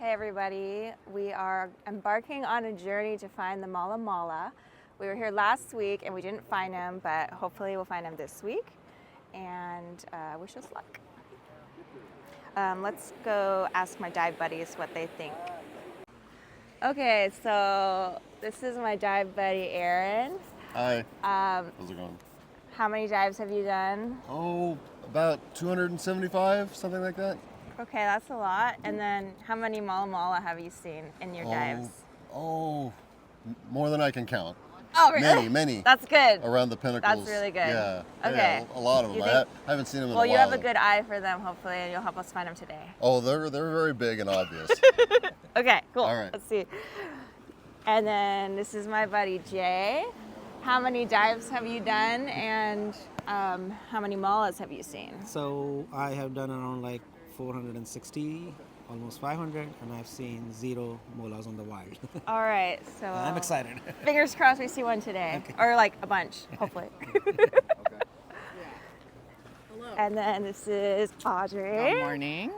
Hey everybody, we are embarking on a journey to find the Mola Mola. We were here last week and we didn't find him, but hopefully we'll find him this week. And wish us luck. Let's go ask my dive buddies what they think. Okay, so this is my dive buddy Aaron. Hi. How's it going? How many dives have you done? Oh, about 275, something like that. Okay, that's a lot. And then how many Mola Mola have you seen in your dives? More than I can count. Oh, really? Many. That's good. Around the pinnacles. That's really good. Yeah. Okay. Yeah, a lot of them. I haven't seen them in a while. Well, you have a good eye for them, hopefully, and you'll help us find them today. Oh, they're very big and obvious. Okay, cool. All right. Let's see. And then this is my buddy Jay. How many dives have you done, and how many molas have you seen? So I have done around like 460, almost 500, and I've seen 0 molas on the wild. All right, so I'm excited. Fingers crossed we see one today, Okay. or like a bunch, hopefully. Okay. Hello. And then this is Audrey. Good morning.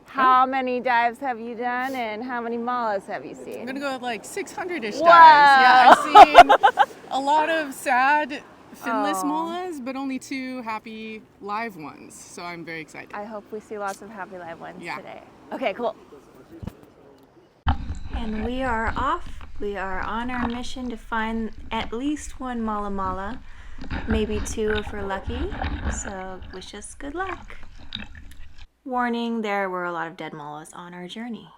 How many dives have you done, and how many molas have you I'm seen? gonna go with like 600-ish Wow. dives. Yeah, I've seen a lot of sad finless Oh. molas, but only 2 happy live ones. So I'm very excited. I hope we see lots of happy live ones Yeah. today. Okay, cool. And we are off. We are on our mission to find at least one Mola Mola, maybe 2 if we're lucky. So wish us good luck. Warning, there were a lot of dead molas on our journey.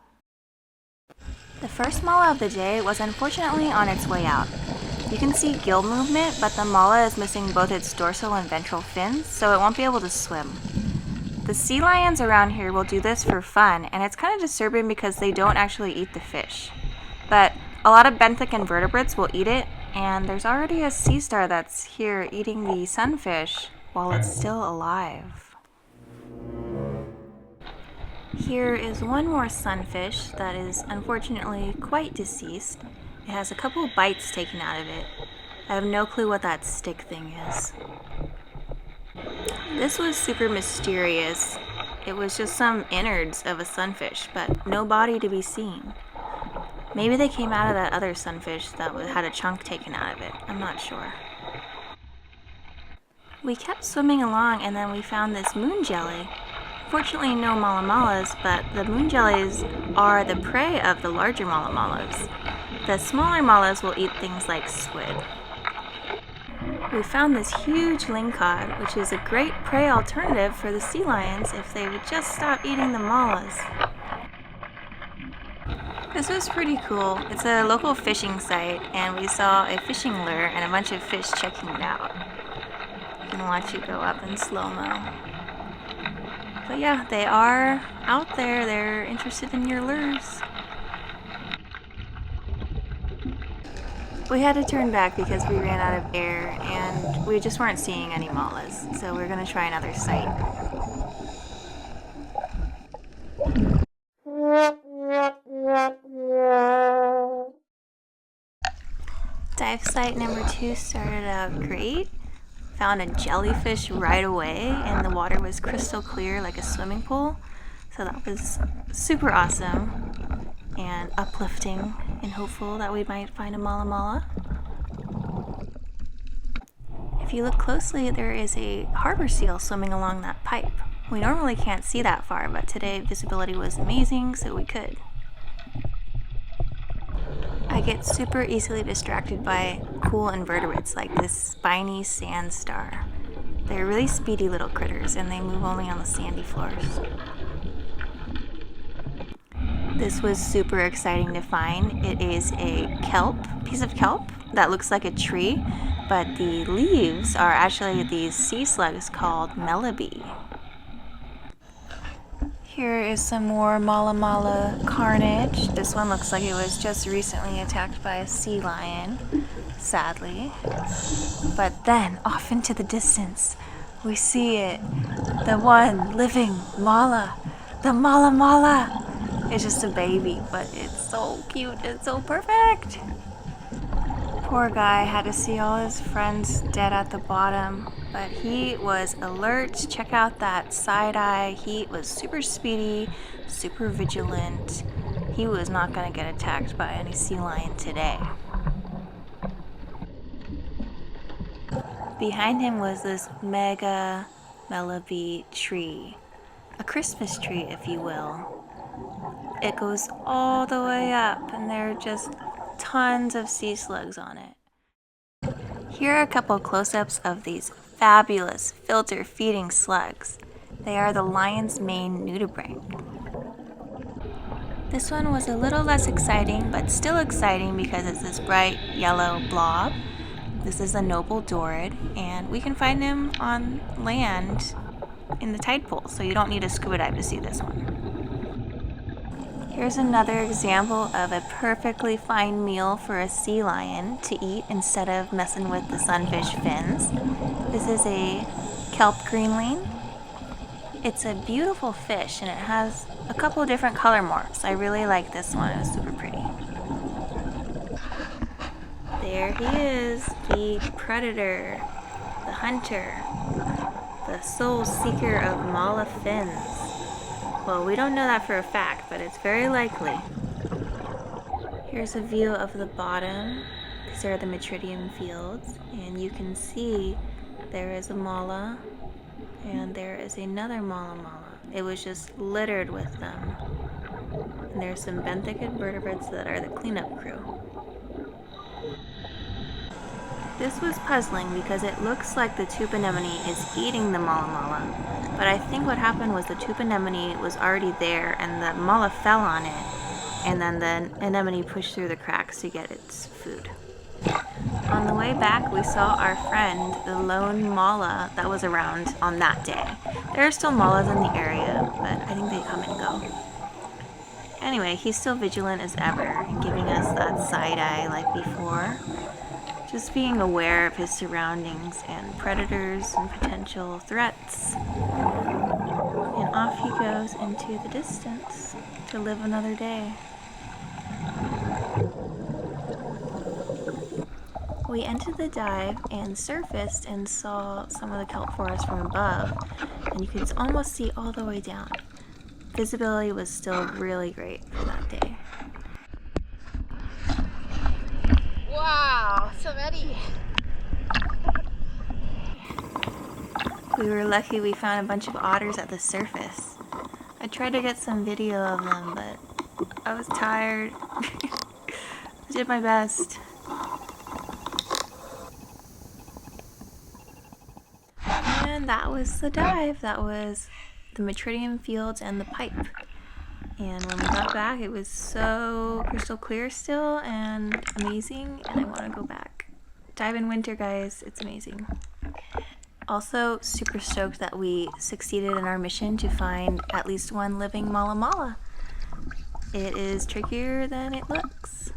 The first mola of the day was unfortunately on its way out. You can see gill movement, but the mola is missing both its dorsal and ventral fins, so it won't be able to swim. The sea lions around here will do this for fun, and it's kind of disturbing because they don't actually eat the fish. But a lot of benthic invertebrates will eat it, and there's already a sea star that's here eating the sunfish while it's still alive. Here is one more sunfish that is unfortunately quite deceased. It has a couple bites taken out of it. I have no clue what that stick thing is. This was super mysterious. It was just some innards of a sunfish, but no body to be seen. Maybe they came out of that other sunfish that had a chunk taken out of it. I'm not sure. We kept swimming along and then we found this moon jelly. Fortunately, no Mola Molas, but the moon jellies are the prey of the larger Mola Molas. The smaller molas will eat things like squid. We found this huge lingcod, which is a great prey alternative for the sea lions if they would just stop eating the molas. This was pretty cool. It's a local fishing site, and we saw a fishing lure and a bunch of fish checking it out. I can watch you go up in slow-mo. But yeah, they are out there. They're interested in your lures. We had to turn back because we ran out of air and we just weren't seeing any molas. So we're going to try another site. Dive site number 2 started out great. Found a jellyfish right away and the water was crystal clear like a swimming pool. So that was super awesome and uplifting and hopeful that we might find a Mola Mola. If you look closely, there is a harbor seal swimming along that pipe. We normally can't see that far, but today visibility was amazing, so we could. I get super easily distracted by cool invertebrates like this spiny sand star. They're really speedy little critters and they move only on the sandy floors. This was super exciting to find. It is a piece of kelp that looks like a tree, but the leaves are actually these sea slugs called melody. Here is some more Mola Mola carnage. This one looks like it was just recently attacked by a sea lion, sadly. But then, off into the distance, we see it. The one living Mola. The Mola Mola. It's just a baby, but it's so cute. It's so perfect. Poor guy had to see all his friends dead at the bottom, but he was alert. Check out that side eye. He was super speedy, super vigilant, He was not going to get attacked by any sea lion today. Behind him was this mega melody tree. A Christmas tree, if you will. It goes all the way up, and there are just tons of sea slugs on it. Here are a couple close-ups of these fabulous filter-feeding slugs. They are the lion's mane nudibranch. This one was a little less exciting, but still exciting because it's this bright yellow blob. This is a noble dorid, and we can find him on land in the tide pool, so you don't need a scuba dive to see this one. Here's another example of a perfectly fine meal for a sea lion to eat instead of messing with the sunfish fins. This is a kelp greenling. It's a beautiful fish, and it has a couple different color morphs. I really like this one. It's super pretty. There he is, the predator, the hunter, the soul seeker of Mola fins. Well, we don't know that for a fact, but it's very likely. Here's a view of the bottom. These are the Metridium fields, and you can see there is a Mola, and there is another Mola Mola. It was just littered with them. And there's some benthic invertebrates that are the cleanup crew. This was puzzling because it looks like the tube anemone is eating the Mola Mola, but I think what happened was the tube anemone was already there and the Mola fell on it, and then the anemone pushed through the cracks to get its food. On the way back, we saw our friend, the lone Mola that was around on that day. There are still Molas in the area, but I think they come and go. Anyway, he's still vigilant as ever, giving us that side eye like before. Just being aware of his surroundings and predators and potential threats. And off he goes into the distance to live another day. We entered the dive and surfaced and saw some of the kelp forest from above, and you could almost see all the way down. Visibility was still really great for that day. Wow, so many. We were lucky we found a bunch of otters at the surface. I tried to get some video of them, but I was tired. I did my best. And that was the dive. That was the Metridium fields and the pipe. And when we got back, it was so crystal clear still and amazing, and I want to go back. Dive in winter, guys. It's amazing. Also, super stoked that we succeeded in our mission to find at least one living Mola Mola. It is trickier than it looks.